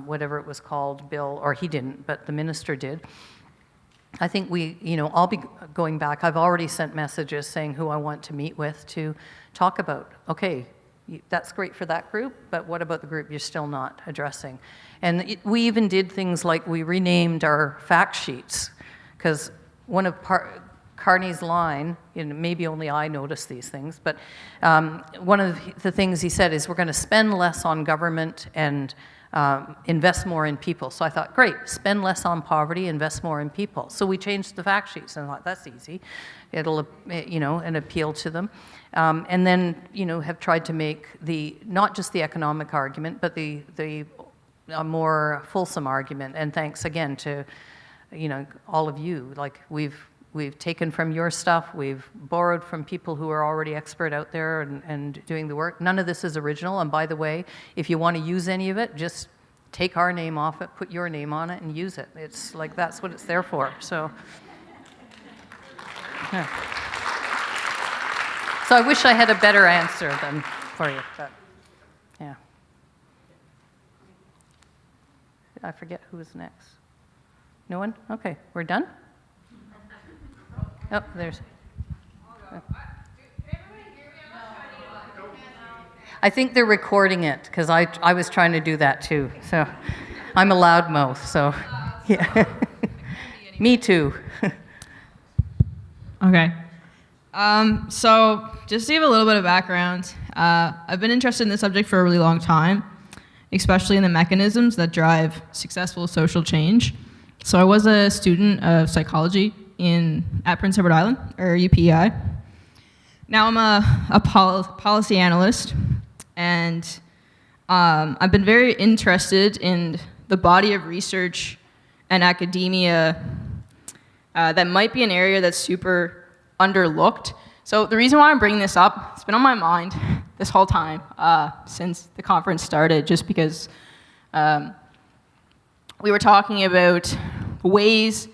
whatever it was called, bill, or he didn't, but the minister did, I think I'll be going back. I've already sent messages saying who I want to meet with to talk about, okay, that's great for that group, but what about the group you're still not addressing? And we even did things like we renamed our fact sheets, because one of Carney's line, maybe only I notice these things, but one of the things he said is we're going to spend less on government and invest more in people. So I thought, great, spend less on poverty, invest more in people. So we changed the fact sheets, and I thought, that's easy. It'll, and appeal to them. And then, have tried to make not just the economic argument, but a more fulsome argument. And thanks again to, all of you. Like, we've taken from your stuff, we've borrowed from people who are already expert out there and doing the work. None of this is original, and by the way, if you want to use any of it, just take our name off it, put your name on it, and use it. It's like, that's what it's there for, so. Yeah. So I wish I had a better answer than for you, but yeah. I forget who was next. No one? Okay, we're done? Oh, there's. I think they're recording it, because I was trying to do that too. So I'm a loudmouth, so yeah. Me too.
Okay. So just to give a little bit of background, I've been interested in this subject for a really long time, especially in the mechanisms that drive successful social change. So I was a student of psychology at Prince Edward Island, or UPEI. Now I'm a policy analyst, and I've been very interested in the body of research and academia that might be an area that's super underlooked. So the reason why I'm bringing this up, it's been on my mind this whole time since the conference started, just because we were talking about ways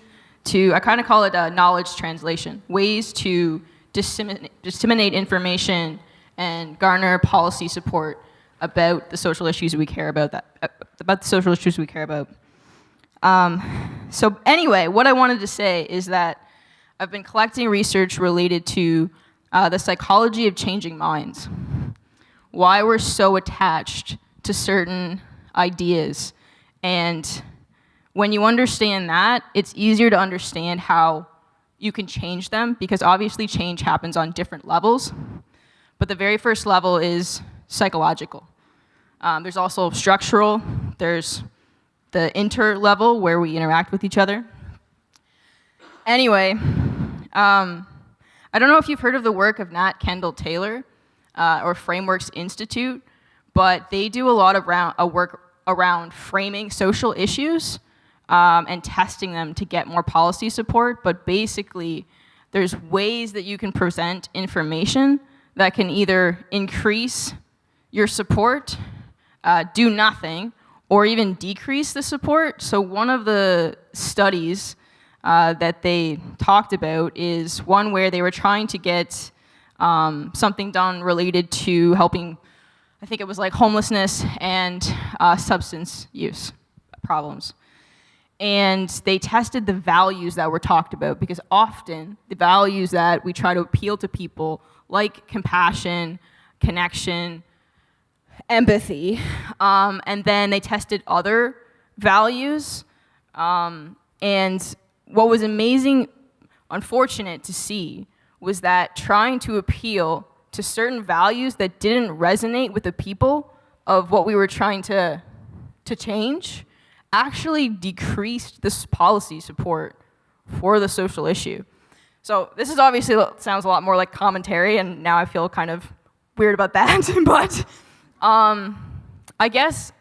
to, I kind of call it a knowledge translation, ways to disseminate information and garner policy support about the social issues we care about, So anyway, what I wanted to say is that I've been collecting research related to the psychology of changing minds, why we're so attached to certain ideas. And when you understand that, it's easier to understand how you can change them, because obviously change happens on different levels. But the very first level is psychological. There's also structural, there's the inter-level where we interact with each other. Anyway, I don't know if you've heard of the work of Nat Kendall Taylor or Frameworks Institute, but they do a lot of work around framing social issues and testing them to get more policy support. But basically, there's ways that you can present information that can either increase your support, do nothing, or even decrease the support. So one of the studies that they talked about is one where they were trying to get something done related to helping, I think it was like homelessness and substance use problems. And they tested the values that were talked about, because often the values that we try to appeal to people, like compassion, connection, empathy, and then they tested other values. And what was amazing, unfortunate to see, was that trying to appeal to certain values that didn't resonate with the people of what we were trying to change, actually decreased this policy support for the social issue. So this is obviously sounds a lot more like commentary, and now I feel kind of weird about that. But I guess,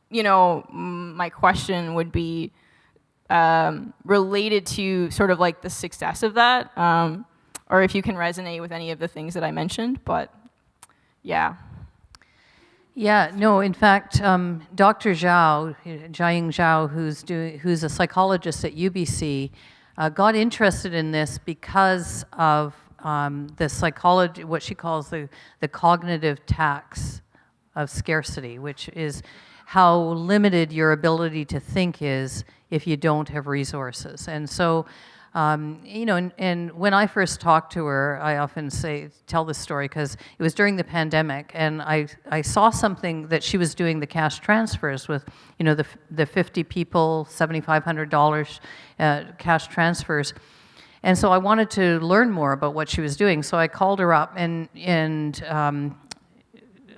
you know, my question would be related to sort of like the success of that, or if you can resonate with any of the things that I mentioned. But yeah.
Yeah, no, in fact, Dr. Zhao, Jiaying Zhao, who's a psychologist at UBC, got interested in this because of the psychology, what she calls the cognitive tax of scarcity, which is how limited your ability to think is if you don't have resources. And so, you know, and when I first talked to her, I often tell this story because it was during the pandemic, and I saw something that she was doing the cash transfers with, you know, the 50 people, $7,500 cash transfers. And so I wanted to learn more about what she was doing. So I called her up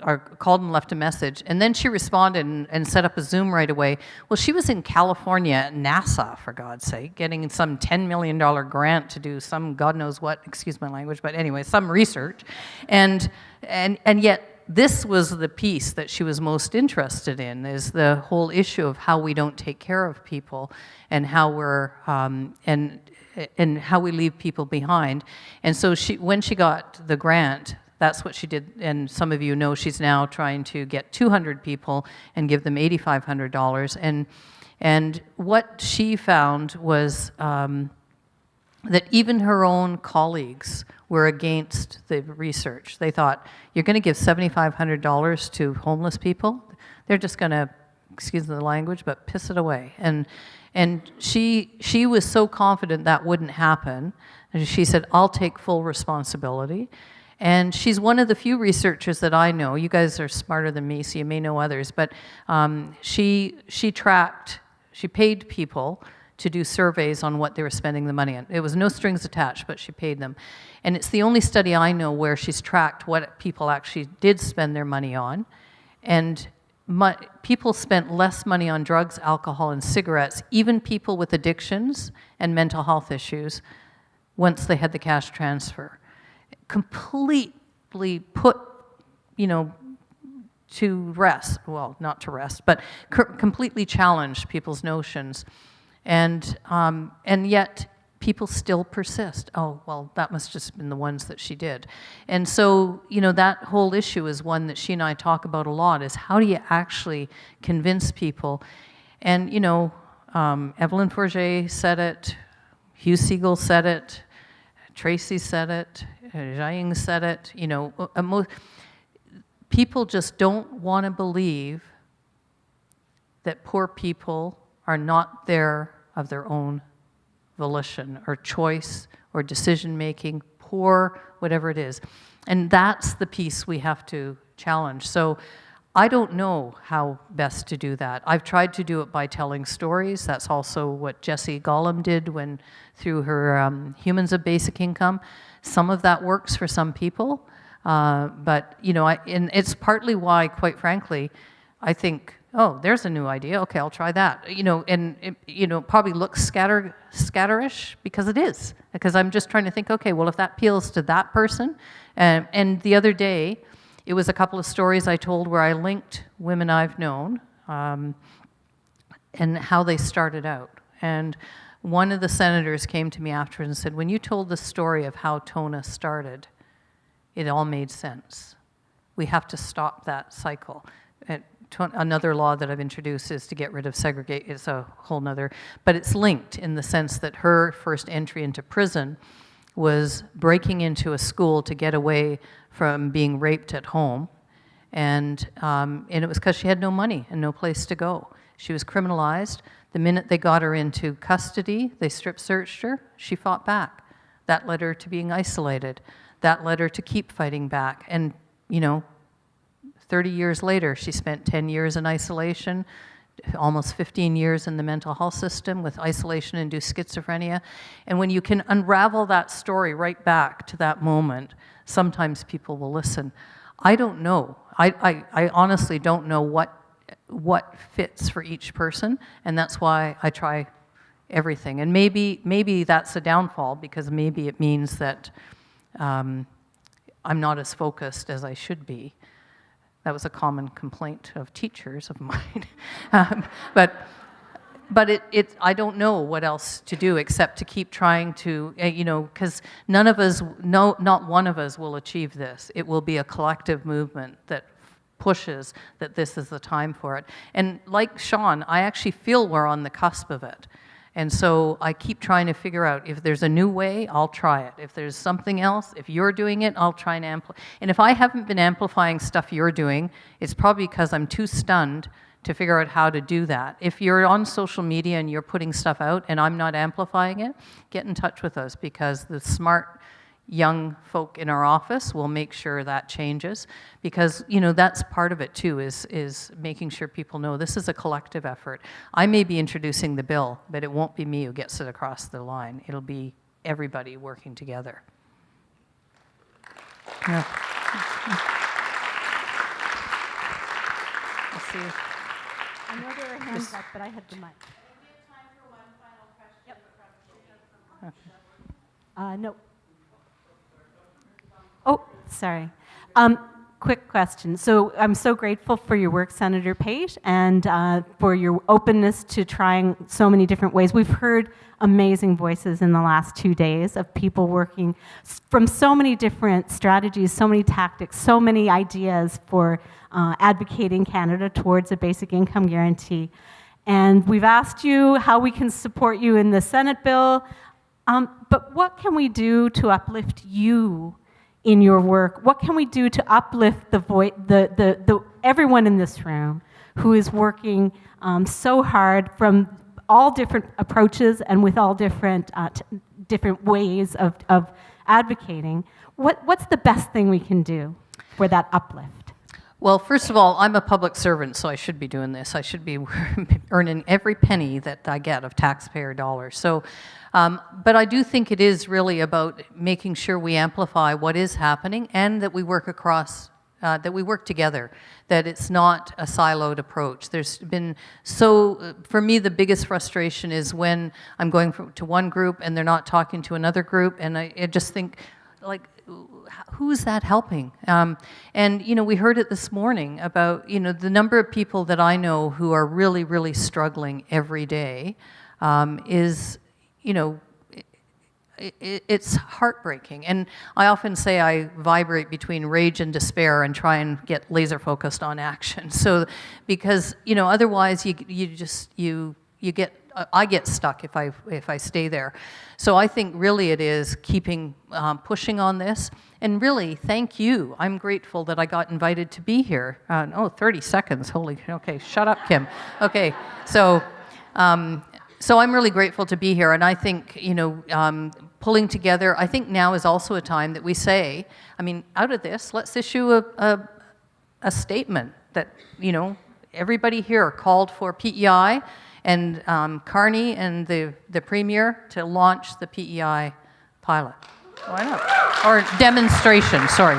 or called and left a message. And then she responded and set up a Zoom right away. Well, she was in California at NASA, for God's sake, getting some $10 million grant to do some God knows what, excuse my language, but anyway, some research. And yet this was the piece that she was most interested in, is the whole issue of how we don't take care of people and how we're, and how we leave people behind. And so when she got the grant, that's what she did, and some of you know she's now trying to get 200 people and give them $8,500. And what she found was that even her own colleagues were against the research. They thought, you're going to give $7,500 to homeless people? They're just going to, excuse the language, but piss it away. And she was so confident that wouldn't happen. And she said, I'll take full responsibility. And she's one of the few researchers that I know. You guys are smarter than me, so you may know others. But she paid people to do surveys on what they were spending the money on. It was no strings attached, but she paid them. And it's the only study I know where she's tracked what people actually did spend their money on. And people spent less money on drugs, alcohol, and cigarettes, even people with addictions and mental health issues, once they had the cash transfer. Completely put, you know, to rest, well, not to rest, but completely challenged people's notions. And yet people still persist. Oh, well, that must just have been the ones that she did. And so, you know, that whole issue is one that she and I talk about a lot, is how do you actually convince people? And, you know, Evelyn Forget said it, Hugh Siegel said it, Tracy said it, Jiaying said it, you know, people just don't want to believe that poor people are not there of their own volition or choice or decision-making, poor, whatever it is. And that's the piece we have to challenge. So I don't know how best to do that. I've tried to do it by telling stories. That's also what Jessie Gollum did through her Humans of Basic Income. Some of that works for some people, but you know, and it's partly why, quite frankly, I think, oh, there's a new idea. Okay, I'll try that. You know, and it, you know, probably looks scatterish because it is. Because I'm just trying to think, okay, well, if that appeals to that person, and the other day, it was a couple of stories I told where I linked women I've known and how they started out. And one of the senators came to me afterwards and said, when you told the story of how Tona started, it all made sense. We have to stop that cycle. And another law that I've introduced is to get rid of segregation. It's a whole nother, but it's linked in the sense that her first entry into prison was breaking into a school to get away from being raped at home. And it was because she had no money and no place to go. She was criminalized. The minute they got her into custody, they strip searched her, she fought back. That led her to being isolated. That led her to keep fighting back. And, you know, 30 years later, she spent 10 years in isolation, almost 15 years in the mental health system with isolation-induced schizophrenia. And when you can unravel that story right back to that moment, sometimes people will listen. I don't know. I honestly don't know what what fits for each person, and that's why I try everything. And maybe that's a downfall, because maybe it means that I'm not as focused as I should be. That was a common complaint of teachers of mine. But I don't know what else to do except to keep trying to, because not one of us will achieve this. It will be a collective movement that pushes that this is the time for it. And like Sean, I actually feel we're on the cusp of it. And so I keep trying to figure out, if there's a new way, I'll try it. If there's something else, if you're doing it, I'll try and amplify. And if I haven't been amplifying stuff you're doing, it's probably because I'm too stunned to figure out how to do that. If you're on social media and you're putting stuff out and I'm not amplifying it, get in touch with us, because the smart young folk in our office will make sure that changes, because that's part of it too, is making sure people know this is a collective effort. I may be introducing the bill, but it won't be me who gets it across the line. It'll be everybody working together. Yeah. Let's see.
I know there are hands up, but I had the mic. No. Oh, sorry. Quick question. So I'm so grateful for your work, Senator Pate, and for your openness to trying so many different ways. We've heard amazing voices in the last 2 days of people working from so many different strategies, so many tactics, so many ideas for advocating Canada towards a basic income guarantee. And we've asked you how we can support you in the Senate bill, but what can we do to uplift you in your work? What can we do to uplift the everyone in this room who is working so hard from all different approaches and with all different different ways of advocating? What's the best thing we can do for that uplift?
Well, first of all, I'm a public servant, so I should be doing this. I should be earning every penny that I get of taxpayer dollars. So, but I do think it is really about making sure we amplify what is happening, and that we work across, that we work together, that it's not a siloed approach. There's been for me, the biggest frustration is when I'm going to one group and they're not talking to another group, and I just think, like, who's that helping? And we heard it this morning about the number of people that I know who are really, really struggling every day is it's heartbreaking. And I often say I vibrate between rage and despair and try and get laser focused on action. So because otherwise I get stuck if I stay there. So I think really it is keeping pushing on this. And really, thank you. I'm grateful that I got invited to be here. 30 seconds. Okay, shut up, Kim. Okay, so I'm really grateful to be here. And I think, pulling together, I think now is also a time that we say, out of this, let's issue a statement that, everybody here called for PEI, and Carney and the Premier to launch the PEI pilot. Why not? Or demonstration, sorry.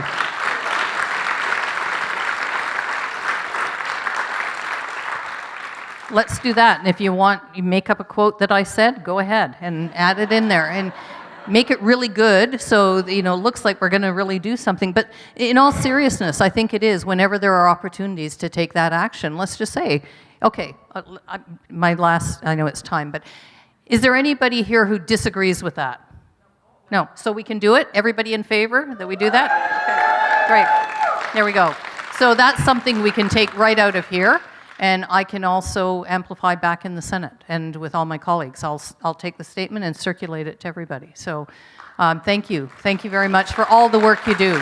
Let's do that. And if you want, you make up a quote that I said, go ahead and add it in there. And make it really good, so it looks like we're going to really do something. But in all seriousness, I think it is, whenever there are opportunities to take that action, let's just say, okay, I know it's time, but is there anybody here who disagrees with that? No. So we can do it? Everybody in favor that we do that? Okay. Great. There we go. So that's something we can take right out of here, and I can also amplify back in the Senate and with all my colleagues. I'll take the statement and circulate it to everybody. So thank you. Thank you very much for all the work you do.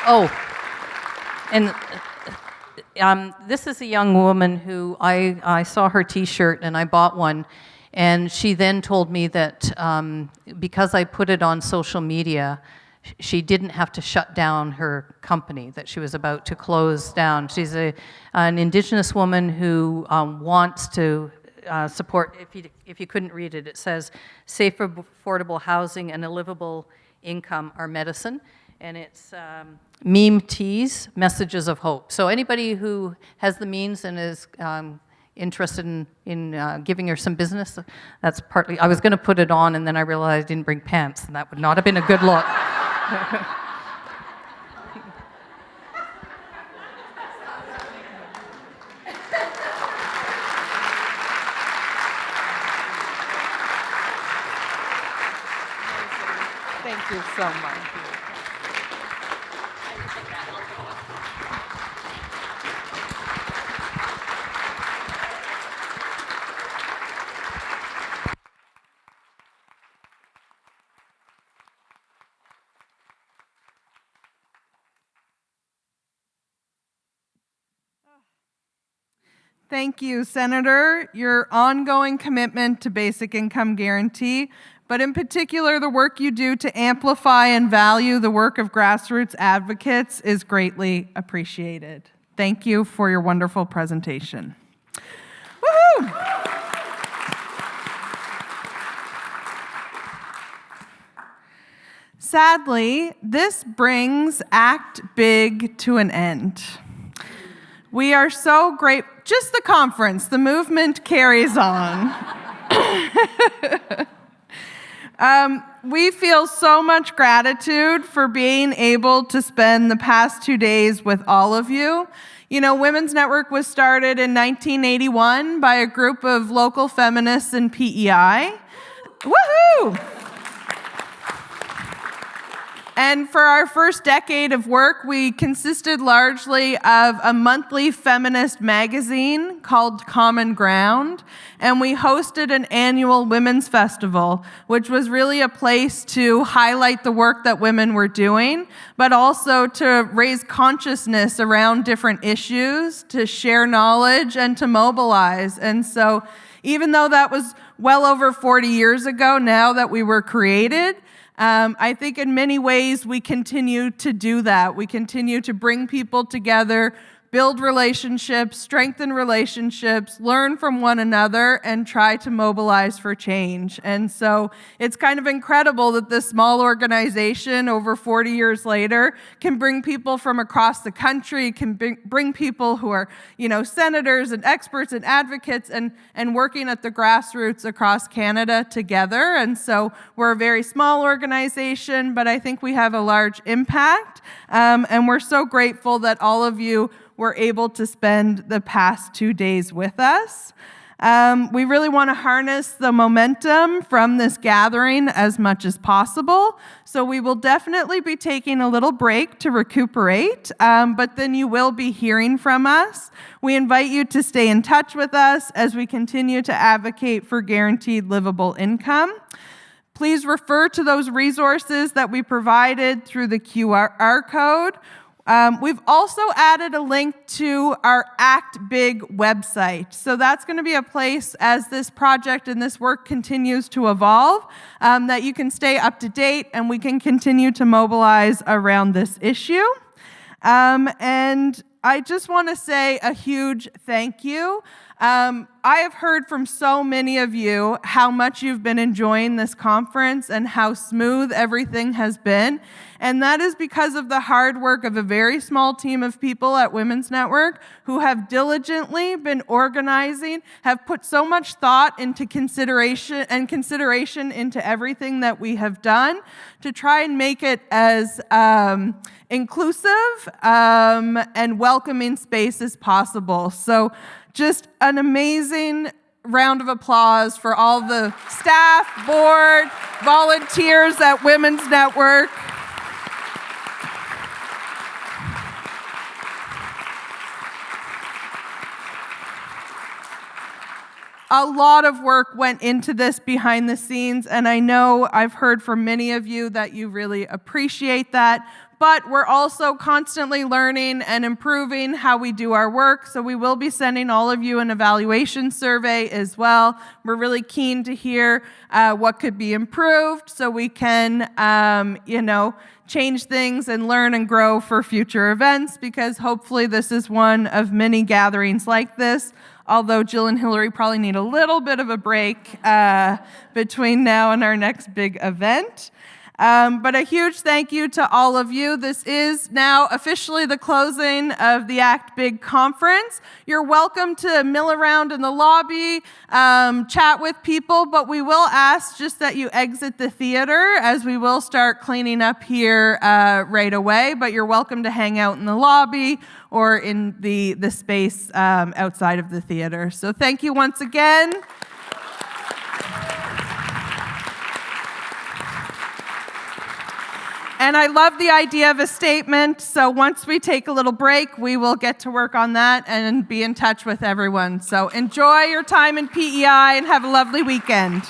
Oh. And this is a young woman who I saw her T-shirt and I bought one, and she then told me that because I put it on social media, she didn't have to shut down her company that she was about to close down. She's an Indigenous woman who wants to support. If you couldn't read it, it says safe, affordable housing and a livable income are medicine. and it's meme teas, messages of hope. So anybody who has the means and is interested in giving her some business, that's partly, I was going to put it on and then I realized I didn't bring pants, and that would not have been a good look. Thank you so much.
Thank you, Senator. Your ongoing commitment to basic income guarantee, but in particular, the work you do to amplify and value the work of grassroots advocates is greatly appreciated. Thank you for your wonderful presentation. Woohoo! Sadly, this brings Act Big to an end. We are so great. Just the conference, the movement carries on. We feel so much gratitude for being able to spend the past 2 days with all of you. You know, Women's Network was started in 1981 by a group of local feminists in PEI. Woohoo! And for our first decade of work, we consisted largely of a monthly feminist magazine called Common Ground, and we hosted an annual women's festival, which was really a place to highlight the work that women were doing, but also to raise consciousness around different issues, to share knowledge, and to mobilize. And so even though that was well over 40 years ago now that we were created, I think in many ways we continue to do that. We continue to bring people together, build relationships, strengthen relationships, learn from one another, and try to mobilize for change. And so it's kind of incredible that this small organization over 40 years later can bring people from across the country, can bring people who are, you know, senators and experts and advocates and working at the grassroots across Canada together. And so we're a very small organization, but I think we have a large impact. And we're so grateful that all of you were able to spend the past 2 days with us. We really want to harness the momentum from this gathering as much as possible. So we will definitely be taking a little break to recuperate, but then you will be hearing from us. We invite you to stay in touch with us as we continue to advocate for guaranteed livable income. Please refer to those resources that we provided through the QR code. We've also added a link to our Act Big website. So that's going to be a place as this project and this work continues to evolve, that you can stay up to date and we can continue to mobilize around this issue. And I just want to say a huge thank you. I have heard from so many of you how much you've been enjoying this conference and how smooth everything has been. And that is because of the hard work of a very small team of people at Women's Network who have diligently been organizing, have put so much thought into consideration into everything that we have done to try and make it as inclusive and welcoming space as possible. So just an amazing round of applause for all the staff, board, volunteers at Women's Network. A lot of work went into this behind the scenes, and I know I've heard from many of you that you really appreciate that. But we're also constantly learning and improving how we do our work, so we will be sending all of you an evaluation survey as well. We're really keen to hear what could be improved so we can, change things and learn and grow for future events, because hopefully this is one of many gatherings like this. Although Jill and Hillary probably need a little bit of a break between now and our next big event. But a huge thank you to all of you. This is now officially the closing of the Act Big conference. You're welcome to mill around in the lobby, chat with people, but we will ask just that you exit the theater as we will start cleaning up here right away. But you're welcome to hang out in the lobby or in the space outside of the theater. So thank you once again. And I love the idea of a statement, so once we take a little break, we will get to work on that and be in touch with everyone. So enjoy your time in PEI and have a lovely weekend.